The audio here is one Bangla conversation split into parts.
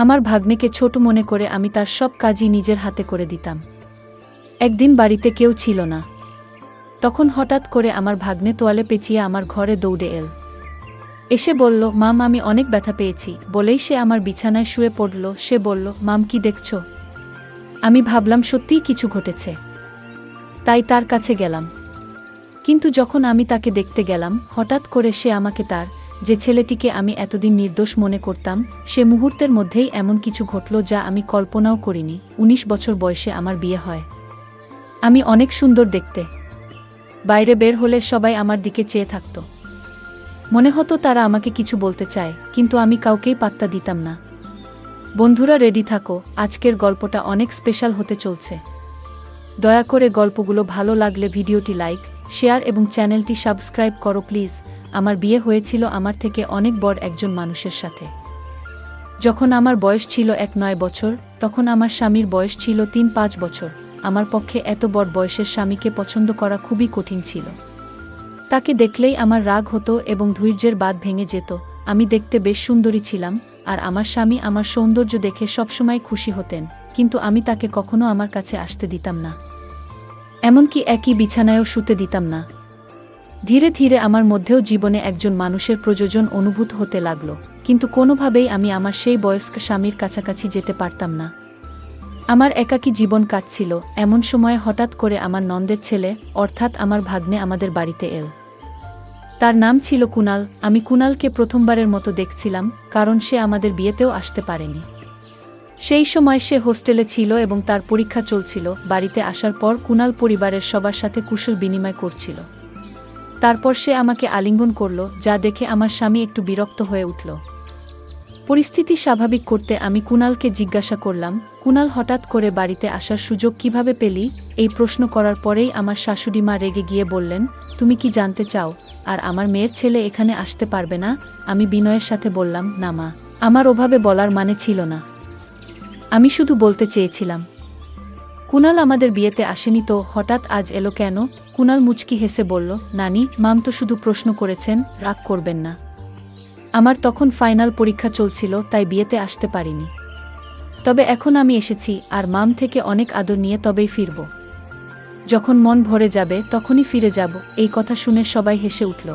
আমার ভাগ্নেকে ছোট মনে করে আমি তার সব কাজই নিজের হাতে করে দিতাম। একদিন বাড়িতে কেউ ছিল না। তখন হঠাৎ করে আমার ভাগ্নে তোয়ালে পেঁচিয়ে আমার ঘরে দৌড়ে এসে বলল, মাম আমি অনেক ব্যথা পেয়েছি। বলেই সে আমার বিছানায় শুয়ে পড়ল। সে বলল, মাম কি দেখছ? আমি ভাবলাম সত্যিই কিছু ঘটেছে, তাই তার কাছে গেলাম। কিন্তু যখন আমি তাকে দেখতে গেলাম, হঠাৎ করে সে আমাকে তার যে ছেলেটিকে আমি এতদিন নির্দোষ মনে করতাম, সে মুহূর্তের মধ্যেই এমন কিছু ঘটল যা আমি কল্পনাও করিনি। ১৯ বছর বয়সে আমার বিয়ে হয়। আমি অনেক সুন্দর দেখতে। বাইরে বের হলে সবাই আমার দিকে চেয়ে থাকত। মনে হতো তারা আমাকে কিছু বলতে চায়, কিন্তু আমি কাউকেই পাত্তা দিতাম না। বন্ধুরা রেডি থাকো, আজকের গল্পটা অনেক স্পেশাল হতে চলছে। দয়া করে গল্পগুলো ভালো লাগলে ভিডিওটি লাইক, শেয়ার এবং চ্যানেলটি সাবস্ক্রাইব করো প্লিজ। আমার বিয়ে হয়েছিল আমার থেকে অনেক বড় একজন মানুষের সাথে। যখন আমার বয়স ছিল ১-৯ বছর, তখন আমার স্বামীর বয়স ছিল ৩-৫ বছর। আমার পক্ষে এত বড় বয়সের স্বামীকে পছন্দ করা খুবই কঠিন ছিল। তাকে দেখলেই আমার রাগ হতো এবং ধৈর্যের বাঁধ ভেঙে যেত। আমি দেখতে বেশ সুন্দরী ছিলাম, আর আমার স্বামী আমার সৌন্দর্য দেখে সবসময় খুশি হতেন, কিন্তু আমি তাকে কখনো আমার কাছে আসতে দিতাম না। এমনকি একই বিছানায়ও শুতে দিতাম না। ধীরে ধীরে আমার মধ্যেও জীবনে একজন মানুষের প্রয়োজন অনুভূত হতে লাগল, কিন্তু কোনোভাবেই আমি আমার সেই বয়স্ক স্বামীর কাছাকাছি যেতে পারতাম না। আমার একাকী জীবন কাটছিল। এমন সময়ে হঠাৎ করে আমার নন্দের ছেলে, অর্থাৎ আমার ভাগ্নে আমাদের বাড়িতে এল। তার নাম ছিল কুনাল। আমি কুনালকে প্রথমবারের মতো দেখছিলাম, কারণ সে আমাদের বিয়েতেও আসতে পারেনি। সেই সময় সে হোস্টেলে ছিল এবং তার পরীক্ষা চলছিল। বাড়িতে আসার পর কুনাল পরিবারের সবার সাথে কুশল বিনিময় করছিল। তারপর সে আমাকে আলিঙ্গন করল, যা দেখে আমার স্বামী একটু বিরক্ত হয়ে উঠল। পরিস্থিতি স্বাভাবিক করতে আমি কুনালকে জিজ্ঞাসা করলাম, কুনাল হঠাৎ করে বাড়িতে আসার সুযোগ কিভাবে পেলি? এই প্রশ্ন করার পরেই আমার শাশুড়ি মা রেগে গিয়ে বললেন, তুমি কি জানতে চাও আর আমার মেয়ের ছেলে এখানে আসতে পারবে না? আমি বিনয়ের সাথে বললাম, না মা, আমার ওভাবে বলার মানে ছিল না। আমি শুধু বলতে চেয়েছিলাম। কুনাল আমাদের বিয়েতে আসেনি তো হঠাৎ আজ এলো কেন? কুনাল মুচকি হেসে বলল, নানি, মাম তো শুধু প্রশ্ন করেছেন, রাগ করবেন না। আমার তখন ফাইনাল পরীক্ষা চলছিল, তাই বিয়েতে আসতে পারিনি। তবে এখন আমি এসেছি, আর মাম থেকে অনেক আদর নিয়ে তবেই ফিরব। যখন মন ভরে যাবে তখনই ফিরে যাব। এই কথা শুনে সবাই হেসে উঠল।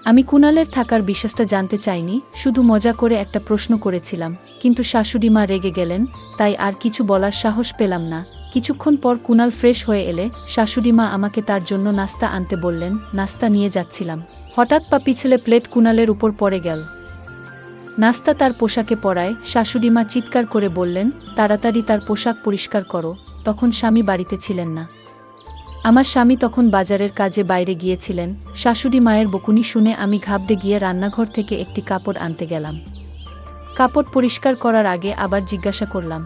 আমি কুনালের থাকার বিশ্বাসটা জানতে চাইনি, শুধু মজা করে একটা প্রশ্ন করেছিলাম, কিন্তু শাশুড়ি মা রেগে গেলেন, তাই আর কিছু বলার সাহস পেলাম না। কিছুক্ষণ পর কুনাল ফ্রেশ হয়ে এলে শাশুড়ি মা আমাকে তার জন্য নাস্তা আনতে বললেন। নাস্তা নিয়ে যাচ্ছিলাম, হঠাৎ পা পিছলে প্লেট কুনালের উপর পড়ে গেল। নাস্তা তার পোশাকে পড়ায় শাশুড়ি মা চিৎকার করে বললেন, তাড়াতাড়ি তার পোশাক পরিষ্কার করো। তখন স্বামী বাড়িতে ছিলেন না। আমার স্বামী তখন বাজারের কাজে বাইরে গিয়েছিলেন। শাশুড়ি মায়ের বকুনি শুনে আমি ঘাবড়ে গিয়ে রান্নাঘর থেকে একটি কাপড় আনতে গেলাম। কাপড় পরিষ্কার করার আগে আবার জিজ্ঞাসা করলাম,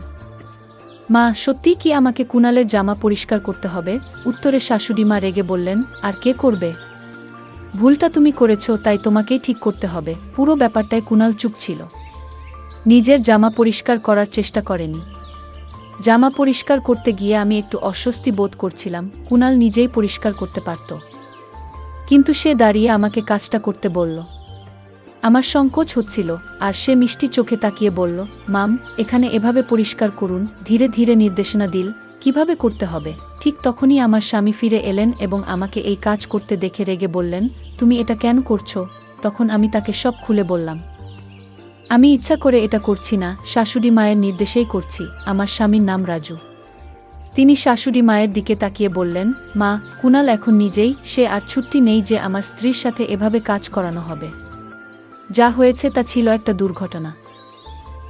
মা, সত্যিই কি আমাকে কুনালের জামা পরিষ্কার করতে হবে? উত্তরে শাশুড়ি মা রেগে বললেন, আর কে করবে? ভুলটা তুমি করেছো, তাই তোমাকেই ঠিক করতে হবে। পুরো ব্যাপারটায় কুনাল চুপ ছিল। নিজের জামা পরিষ্কার করার চেষ্টা করেনি। জামা পরিষ্কার করতে গিয়ে আমি একটু অস্বস্তি বোধ করছিলাম। কুনাল নিজেই পরিষ্কার করতে পারত, কিন্তু সে দাঁড়িয়ে আমাকে কাজটা করতে বলল। আমার সংকোচ হচ্ছিল, আর সে মিষ্টি চোখে তাকিয়ে বলল, মাম, এখানে এভাবে পরিষ্কার করুন। ধীরে ধীরে নির্দেশনা দিল কিভাবে করতে হবে। ঠিক তখনই আমার স্বামী ফিরে এলেন এবং আমাকে এই কাজ করতে দেখে রেগে বললেন, তুমি এটা কেন করছো? তখন আমি তাকে সব খুলে বললাম। আমি ইচ্ছা করে এটা করছি না, শাশুড়ি মায়ের নির্দেশেই করছি। আমার স্বামীর নাম রাজু। তিনি শাশুড়ি মায়ের দিকে তাকিয়ে বললেন, মা, কুনাল এখন নিজেই, সে আর ছুটি নেই যে আমার স্ত্রীর সাথে এভাবে কাজ করানো হবে। যা হয়েছে তা ছিল একটা দুর্ঘটনা।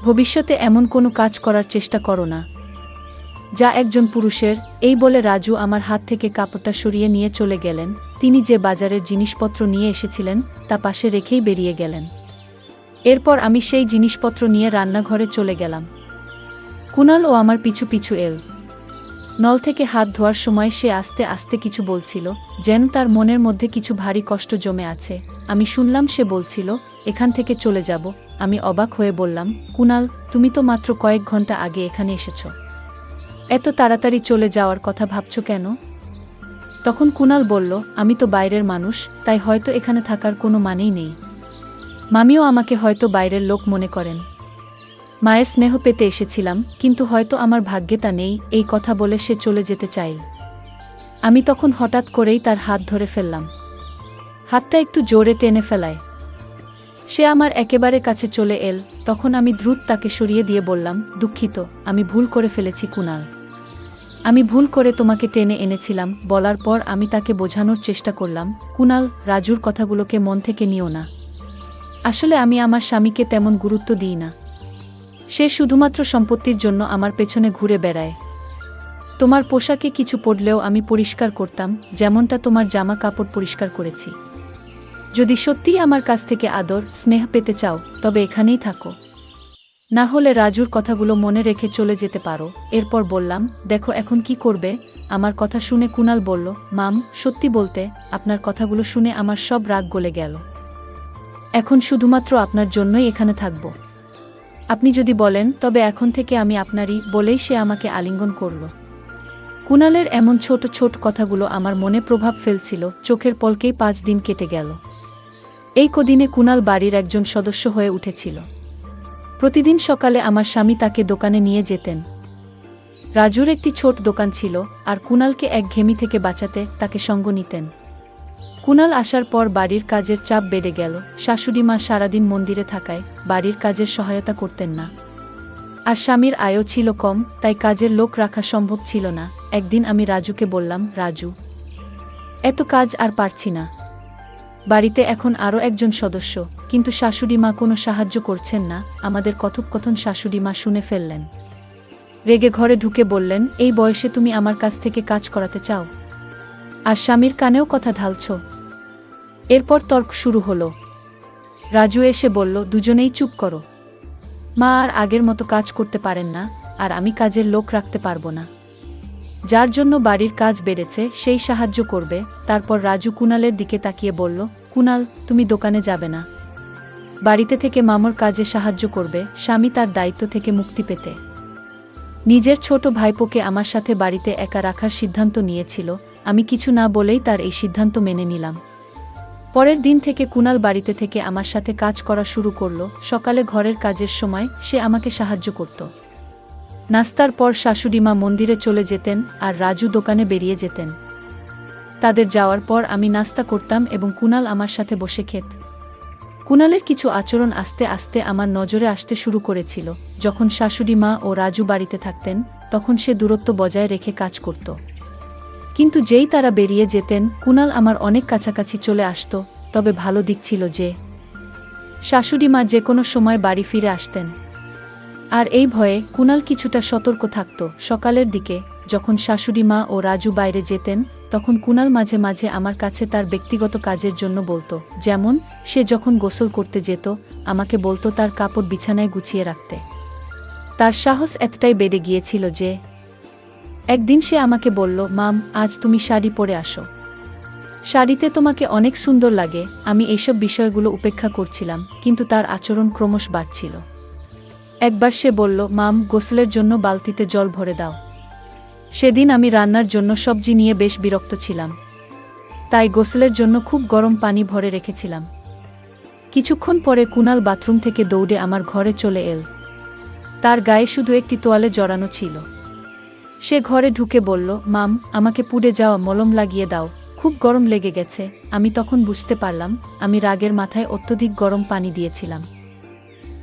ভবিষ্যতে এমন কোনো কাজ করার চেষ্টা করো না, যা একজন পুরুষের। এই বলে রাজু আমার হাত থেকে কাপড়টা সরিয়ে নিয়ে চলে গেলেন। তিনি যে বাজারের জিনিসপত্র নিয়ে এসেছিলেন তা পাশে রেখেই বেরিয়ে গেলেন। এরপর আমি সেই জিনিসপত্র নিয়ে রান্নাঘরে চলে গেলাম। কুনাল ও আমার পিছু পিছু এল। নল থেকে হাত ধোয়ার সময় সে আস্তে আস্তে কিছু বলছিল, যেন তার মনের মধ্যে কিছু ভারী কষ্ট জমে আছে। আমি শুনলাম সে বলছিল, এখান থেকে চলে যাব। আমি অবাক হয়ে বললাম, কুনাল, তুমি তো মাত্র কয়েক ঘন্টা আগে এখানে এসেছ। এত তাড়াতাড়ি চলে যাওয়ার কথা ভাবছো কেন? তখন কুনাল বলল, আমি তো বাইরের মানুষ, তাই হয়তো এখানে থাকার কোনো মানেই নেই। মামিও আমাকে হয়তো বাইরের লোক মনে করেন। মায়ের স্নেহ পেতে এসেছিলাম, কিন্তু হয়তো আমার ভাগ্যে তা নেই, এই কথা বলে সে চলে যেতে চাইল। আমি তখন হঠাৎ করেই তার হাত ধরে ফেললাম। হাতটা একটু জোরে টেনে ফেলায় সে আমার একেবারে কাছে চলে এল। তখন আমি দ্রুত তাকে সরিয়ে দিয়ে বললাম, দুঃখিত, আমি ভুল করে ফেলেছি কুনাল। আমি ভুল করে তোমাকে টেনে এনেছিলাম। বলার পর আমি তাকে বোঝানোর চেষ্টা করলাম, কুনাল, রাজুর কথাগুলোকে মন থেকে নিও না। আসলে আমি আমার স্বামীকে তেমন গুরুত্ব দিই না। সে শুধুমাত্র সম্পত্তির জন্য আমার পেছনে ঘুরে বেড়ায়। তোমার পোশাকে কিছু পড়লেও আমি পরিষ্কার করতাম, যেমনটা তোমার জামা কাপড় পরিষ্কার করেছি। যদি সত্যিই আমার কাছ থেকে আদর স্নেহ পেতে চাও, তবে এখানেই থাকো। না হলে রাজুর কথাগুলো মনে রেখে চলে যেতে পারো। এরপর বললাম, দেখো এখন কি করবে? আমার কথা শুনে কুনাল বলল, মাম, সত্যি বলতে, আপনার কথাগুলো শুনে আমার সব রাগ গলে গেল। এখন শুধুমাত্র আপনার জন্যই এখানে থাকব। আপনি যদি বলেন তবে এখন থেকে আমি আপনারই, বলেই সে আমাকে আলিঙ্গন করল। কুনালের এমন ছোট ছোট কথাগুলো আমার মনে প্রভাব ফেলছিল। চোখের পলকেই 5 দিন কেটে গেল। এই কদিনে কুনাল বাড়ির একজন সদস্য হয়ে উঠেছিল। প্রতিদিন সকালে আমার স্বামী তাকে দোকানে নিয়ে যেতেন। রাজুর একটি ছোট দোকান ছিল, আর কুনালকে একঘেয়েমি থেকে বাঁচাতে তাকে সঙ্গ নিতেন। কুনাল আসার পর বাড়ির কাজের চাপ বেড়ে গেল। শাশুড়ি মা সারাদিন মন্দিরে থাকায় বাড়ির কাজের সহায়তা করতেন না। আর স্বামীর আয়ও ছিল কম, তাই কাজের লোক রাখা সম্ভব ছিল না। একদিন আমি রাজুকে বললাম, রাজু, এত কাজ আর পারছি না। বাড়িতে এখন আরও একজন সদস্য, কিন্তু শাশুড়ি মা কোনো সাহায্য করছেন না। আমাদের কথোপকথন শাশুড়ি মা শুনে ফেললেন। রেগে ঘরে ঢুকে বললেন, এই বয়সে তুমি আমার কাছ থেকে কাজ করাতে চাও, আর স্বামীর কানেও কথা ঢালছ? এরপর তর্ক শুরু হলো। রাজু এসে বলল, দুজনেই চুপ করো। মা আর আগের মতো কাজ করতে পারেন না, আর আমি কাজের লোক রাখতে পারবো না। যার জন্য বাড়ির কাজ বেড়েছে সেই সাহায্য করবে। তারপর রাজু কুনালের দিকে তাকিয়ে বলল, কুনাল, তুমি দোকানে যাবে না, বাড়িতে থেকে মামুর কাজে সাহায্য করবে। স্বামী তার দায়িত্ব থেকে মুক্তি পেতে নিজের ছোট ভাইপোকে আমার সাথে বাড়িতে একা রাখার সিদ্ধান্ত নিয়েছিল। আমি কিছু না বলেই তার এই সিদ্ধান্ত মেনে নিলাম। পরের দিন থেকে কুনাল বাড়িতে থেকে আমার সাথে কাজ করা শুরু করল। সকালে ঘরের কাজের সময় সে আমাকে সাহায্য করত। নাস্তার পর শাশুড়ি মা মন্দিরে চলে যেতেন, আর রাজু দোকানে বেরিয়ে যেতেন। তাদের যাওয়ার পর আমি নাস্তা করতাম এবং কুনাল আমার সাথে বসে খেত। কুনালের কিছু আচরণ আস্তে আস্তে আমার নজরে আসতে শুরু করেছিল। যখন শাশুড়ি মা ও রাজু বাড়িতে থাকতেন, তখন সে দূরত্ব বজায় রেখে কাজ করত। কিন্তু যেই তারা বেরিয়ে যেতেন, কুনাল আমার অনেক কাছাকাছি চলে আসত। তবে ভালো দিক ছিল যে শাশুড়ি মা যে কোনো সময় বাড়ি ফিরে আসতেন। আর এই ভয়ে কুনাল কিছুটা সতর্ক থাকত। সকালের দিকে যখন শাশুড়ি মা ও রাজু বাইরে যেতেন, তখন কুনাল মাঝে মাঝে আমার কাছে তার ব্যক্তিগত কাজের জন্য বলতো। যেমন, সে যখন গোসল করতে যেত, আমাকে বলতো তার কাপড় বিছানায় গুছিয়ে রাখতে। তার সাহস এতটাই বেড়ে গিয়েছিল যে একদিন সে আমাকে বলল, মাম, আজ তুমি শাড়ি পরে আসো, শাড়িতে তোমাকে অনেক সুন্দর লাগে। আমি এইসব বিষয়গুলো উপেক্ষা করছিলাম, কিন্তু তার আচরণ ক্রমশ বাড়ছিল। একবার সে বলল, মাম, গোসলের জন্য বালতিতে জল ভরে দাও। সেদিন আমি রান্নার জন্য সবজি নিয়ে বেশ বিরক্ত ছিলাম, তাই গোসলের জন্য খুব গরম পানি ভরে রেখেছিলাম। কিছুক্ষণ পরে কুনাল বাথরুম থেকে দৌড়ে আমার ঘরে চলে এল। তার গায়ে শুধু একটি তোয়ালে জড়ানো ছিল। সে ঘরে ঢুকে বলল, মাম, আমাকে পুড়ে যাওয়া মলম লাগিয়ে দাও, খুব গরম লেগে গেছে। আমি তখন বুঝতে পারলাম আমি রাগের মাথায় অত্যধিক গরম পানি দিয়েছিলাম,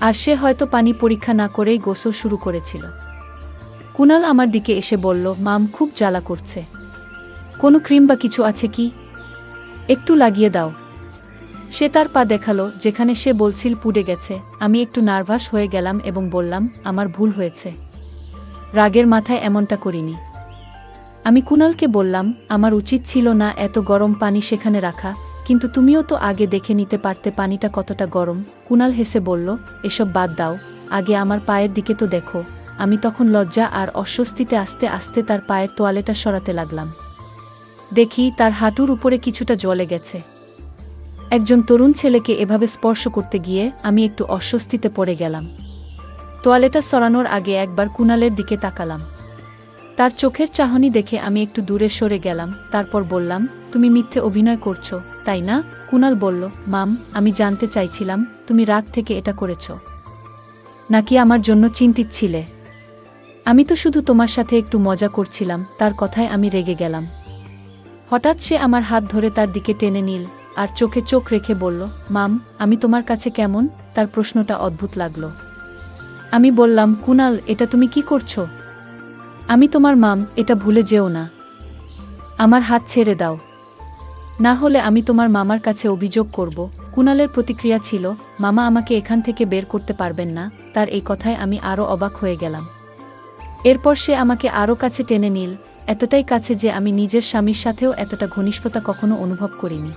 আর সে হয়তো পানি পরীক্ষা না করেই গোসল শুরু করেছিল। কুনাল আমার দিকে এসে বলল, মাম, খুব জ্বালা করছে, কোনো ক্রিম বা কিছু আছে কি? একটু লাগিয়ে দাও। সে তার পা দেখালো যেখানে সে বলছিল পুড়ে গেছে। আমি একটু নার্ভাস হয়ে গেলাম এবং বললাম, আমার ভুল হয়েছে, রাগের মাথায় এমনটা করিনি। আমি কুনালকে বললাম, আমার উচিত ছিল না এত গরম পানি সেখানে রাখা, কিন্তু তুমিও তো আগে দেখে নিতে পারতে পানিটা কতটা গরম। কুনাল হেসে বলল, এসব বাদ দাও, আগে আমার পায়ের দিকে তো দেখো। আমি তখন লজ্জা আর অস্বস্তিতে আস্তে আস্তে তার পায়ের তোয়ালেটা সরাতে লাগলাম। দেখি তার হাঁটুর উপরে কিছুটা জ্বলে গেছে। একজন তরুণ ছেলেকে এভাবে স্পর্শ করতে গিয়ে আমি একটু অস্বস্তিতে পড়ে গেলাম। তোয়ালেটা সরানোর আগে একবার কুনালের দিকে তাকালাম। তার চোখের চাহনি দেখে আমি একটু দূরে সরে গেলাম। তারপর বললাম, তুমি মিথ্যে অভিনয় করছো, তাই না? কুনাল বলল, মাম, আমি জানতে চাইছিলাম তুমি রাগ থেকে এটা করেছ। নাকি আমার জন্য চিন্তিত ছিলে? আমি তো শুধু তোমার সাথে একটু মজা করছিলাম। তার কথায় আমি রেগে গেলাম। হঠাৎ সে আমার হাত ধরে তার দিকে টেনে নিল আর চোখে চোখ রেখে বলল, মাম, আমি তোমার কাছে কেমন? তার প্রশ্নটা অদ্ভুত লাগলো। আমি বললাম, কুনাল, এটা তুমি কি করছো? আমি তোমার মাম, এটা ভুলে যেও না। আমার হাত ছেড়ে দাও, না হলে আমি তোমার মামার কাছে অভিযোগ করব। কুনালের প্রতিক্রিয়া ছিল, মামা আমাকে এখান থেকে বের করতে পারবেন না। তার এই কথায় আমি আরও অবাক হয়ে গেলাম। এরপর সে আমাকে আরও কাছে টেনে নিল, এতটাই কাছে যে আমি নিজের স্বামীর সাথেও এতটা ঘনিষ্ঠতা কখনো অনুভব করিনি।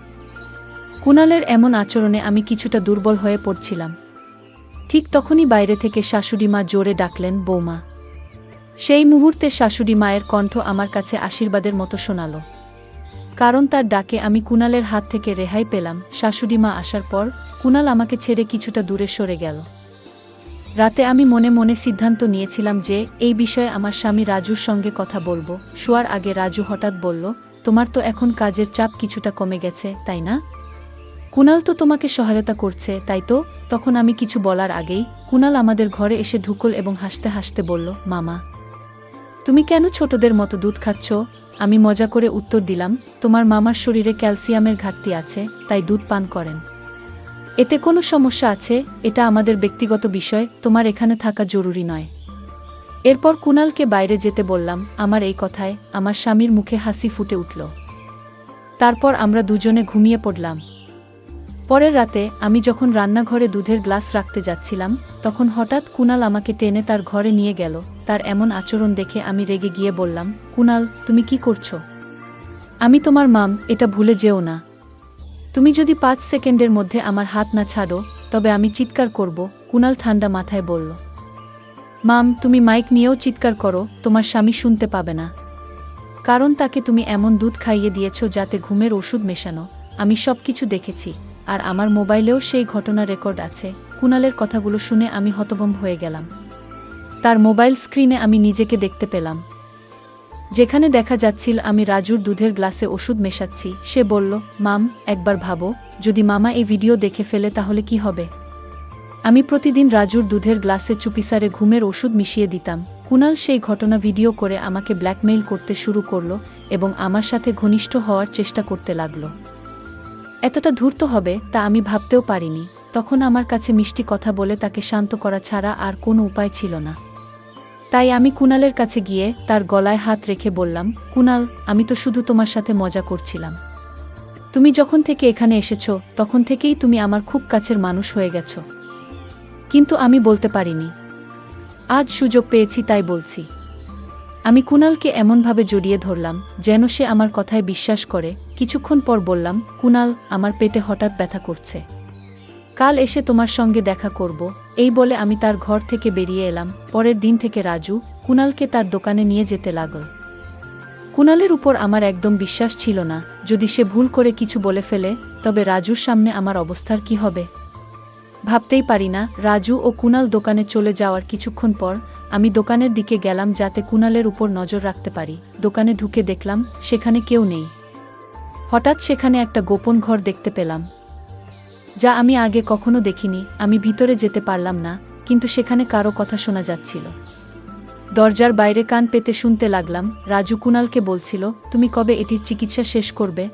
কুনালের এমন আচরণে আমি কিছুটা দুর্বল হয়ে পড়ছিলাম। ঠিক তখনই বাইরে থেকে শাশুড়ি মা জোরে ডাকলেন, বৌমা। সেই মুহূর্তে শাশুড়ি মায়ের কণ্ঠ আমার কাছে আশীর্বাদের মতো শোনালো। কারণ তার ডাকে আমি কুনালের হাত থেকে রেহাই পেলাম। শাশুড়ি মা আসার পর কুনাল আমাকে ছেড়ে কিছুটা দূরে সরে গেল। রাতে আমি মনে মনে সিদ্ধান্ত নিয়েছিলাম যে এই বিষয়ে আমার স্বামী রাজুর সঙ্গে কথা বলবো। শোয়ার আগে রাজু হঠাৎ বলল, তোমার তো এখন কাজের চাপ কিছুটা কমে গেছে, তাই না? কুনাল তো তোমাকে সহায়তা করছে, তাই তো? তখন আমি কিছু বলার আগেই কুনাল আমাদের ঘরে এসে ঢুকল এবং হাসতে হাসতে বলল, মামা, তুমি কেন ছোটদের মতো দুধ খাচ্ছ? আমি মজা করে উত্তর দিলাম, তোমার মামার শরীরে ক্যালসিয়ামের ঘাটতি আছে, তাই দুধ পান করেন। এতে কোনো সমস্যা আছে? এটা আমাদের ব্যক্তিগত বিষয়, তোমার এখানে থাকা জরুরি নয়। এরপর কুনালকে বাইরে যেতে বললাম। আমার এই কথায় আমার স্বামীর মুখে হাসি ফুটে উঠল। তারপর আমরা দুজনে ঘুমিয়ে পড়লাম। পরের রাতে আমি যখন রান্নাঘরে দুধের গ্লাস রাখতে যাচ্ছিলাম, তখন হঠাৎ কুনাল আমাকে টেনে তার ঘরে নিয়ে গেল। তার এমন আচরণ দেখে আমি রেগে গিয়ে বললাম, কুনাল, তুমি কি করছো? আমি তোমার মাম, এটা ভুলে যেও না। তুমি যদি 5 সেকেন্ডের মধ্যে আমার হাত না ছাড়ো, তবে আমি চিৎকার করব। কুনাল ঠান্ডা মাথায় বলল, মাম, তুমি মাইক নিয়েও চিৎকার করো, তোমার স্বামী শুনতে পাবে না। কারণ তাকে তুমি এমন দুধ খাইয়ে দিয়েছ যাতে ঘুমের ওষুধ মেশানো। আমি সব কিছু দেখেছি, আর আমার মোবাইলেও সেই ঘটনা রেকর্ড আছে। কুনালের কথাগুলো শুনে আমি হতভম্ব হয়ে গেলাম। তার মোবাইল স্ক্রিনে আমি নিজেকে দেখতে পেলাম, যেখানে দেখা যাচ্ছিল আমি রাজুর দুধের গ্লাসে ওষুধ মেশাচ্ছি। সে বলল, মাম, একবার ভাবো, যদি মামা এই ভিডিও দেখে ফেলে তাহলে কি হবে? আমি প্রতিদিন রাজুর দুধের গ্লাসে চুপিসারে ঘুমের ওষুধ মিশিয়ে দিতাম। কুনাল সেই ঘটনা ভিডিও করে আমাকে ব্ল্যাকমেইল করতে শুরু করল এবং আমার সাথে ঘনিষ্ঠ হওয়ার চেষ্টা করতে লাগল। এতটা ধূর্ত হবে তা আমি ভাবতেও পারিনি। তখন আমার কাছে মিষ্টি কথা বলে তাকে শান্ত করা ছাড়া আর কোনো উপায় ছিল না। তাই আমি কুনালের কাছে গিয়ে তার গলায় হাত রেখে বললাম, কুনাল, আমি তো শুধু তোমার সাথে মজা করছিলাম। তুমি যখন থেকে এখানে এসেছো তখন থেকেই তুমি আমার খুব কাছের মানুষ হয়ে গেছো। কিন্তু আমি বলতে পারিনি। আজ সুযোগ পেয়েছি তাই বলছি। আমি কুনালকে এমনভাবে জড়িয়ে ধরলাম যেন সে আমার কথায় বিশ্বাস করে। কিছুক্ষণ পর বললাম, কুনাল, আমার পেটে হঠাৎ ব্যথা করছে। কাল এসে তোমার সঙ্গে দেখা করব। এই বলে আমি তার ঘর থেকে বেরিয়ে এলাম। পরের দিন থেকে রাজু কুনালকে তার দোকানে নিয়ে যেতে লাগল। কুনালের উপর আমার একদম বিশ্বাস ছিল না। যদি সে ভুল করে কিছু বলে ফেলে, তবে রাজুর সামনে আমার অবস্থার কি হবে? ভাবতেই পারি না। রাজু ও কুনাল দোকানে চলে যাওয়ার কিছুক্ষণ পর আমি দোকানের দিকে গেলাম যাতে কুনালের উপর নজর রাখতে পারি। দোকানে ঢুকে দেখলাম সেখানে কেউ নেই। হঠাৎ সেখানে একটা গোপন ঘর দেখতে পেলাম, যা আমি আগে কখনো দেখিনি। আমি ভিতরে যেতে পারলাম না, কিন্তু সেখানে কারো কথা শোনা যাচ্ছিল। দরজার বাইরে কান পেতে শুনতে লাগলাম। রাজু কুনালকে বলছিল, তুমি কবে এটির চিকিৎসা শেষ করবে?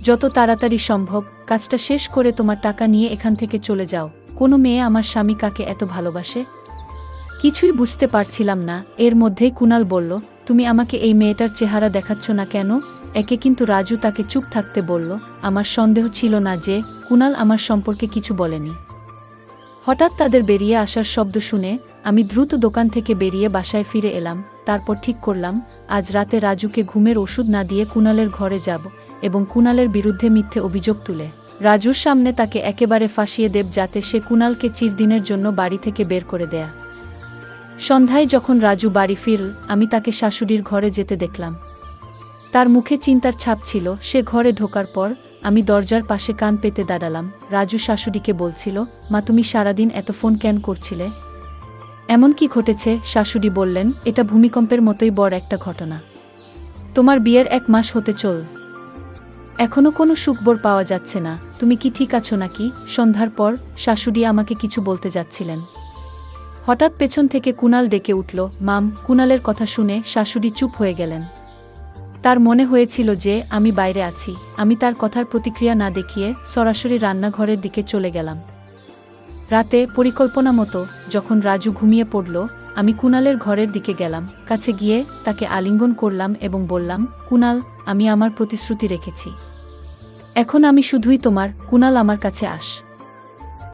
যত তাড়াতাড়ি সম্ভব। কাজটা শেষ করে তোমার টাকা নিয়ে এখান থেকে চলে যাও। কোনো মেয়ে আমার স্বামী কাকে এত ভালোবাসে? কিছুই বুঝতে পারছিলাম না। এর মধ্যেই কুনাল বলল, তুমি আমাকে এই মেয়েটার চেহারা দেখাচ্ছ না কেন? একে কিন্তু রাজু তাকে চুপ থাকতে বলল। আমার সন্দেহ ছিল না যে কুনাল আমার সম্পর্কে কিছু বলেনি। হঠাৎ তাদের বেরিয়ে আসার শব্দ শুনে আমি দ্রুত দোকান থেকে বেরিয়ে বাসায় ফিরে এলাম। তারপর ঠিক করলাম, আজ রাতে রাজুকে ঘুমের ওষুধ না দিয়ে কুনালের ঘরে যাব এবং কুনালের বিরুদ্ধে মিথ্যে অভিযোগ তুলে রাজুর সামনে তাকে একেবারে ফাঁসিয়ে দেব, যাতে সে কুনালকে চিরদিনের জন্য বাড়ি থেকে বের করে দেয়া। সন্ধ্যায় যখন রাজু বাড়ি ফিরল, আমি তাকে শাশুড়ির ঘরে যেতে দেখলাম। তার মুখে চিন্তার ছাপ ছিল। সে ঘরে ঢোকার পর আমি দরজার পাশে কান পেতে দাঁড়ালাম। রাজু শাশুড়িকে বলছিল, মা, তুমি সারাদিন এত ফোন কেন করছিলে? এমন কি ঘটেছে? শাশুড়ি বললেন, এটা ভূমিকম্পের মতোই বড় একটা ঘটনা। তোমার বিয়ের 1 মাস হতে চল, এখনো কোনো সুখবর পাওয়া যাচ্ছে না। তুমি কি ঠিক আছো নাকি? সন্ধ্যার পর শাশুড়ি আমাকে কিছু বলতে যাচ্ছিলেন। হঠাৎ পেছন থেকে কুণাল ডেকে উঠল, মাম। কুণালের কথা শুনে শাশুড়ি চুপ হয়ে গেলেন। তার মনে হয়েছিল যে আমি বাইরে আছি। আমি তার কথার প্রতিক্রিয়া না দেখিয়ে সরাসরি রান্নাঘরের দিকে চলে গেলাম। রাতে পরিকল্পনা মতো যখন রাজু ঘুমিয়ে পড়ল, আমি কুণালের ঘরের দিকে গেলাম। কাছে গিয়ে তাকে আলিঙ্গন করলাম এবং বললাম, কুণাল, আমি আমার প্রতিশ্রুতি রেখেছি। এখন আমি শুধুই তোমার। কুণাল, আমার কাছে আস।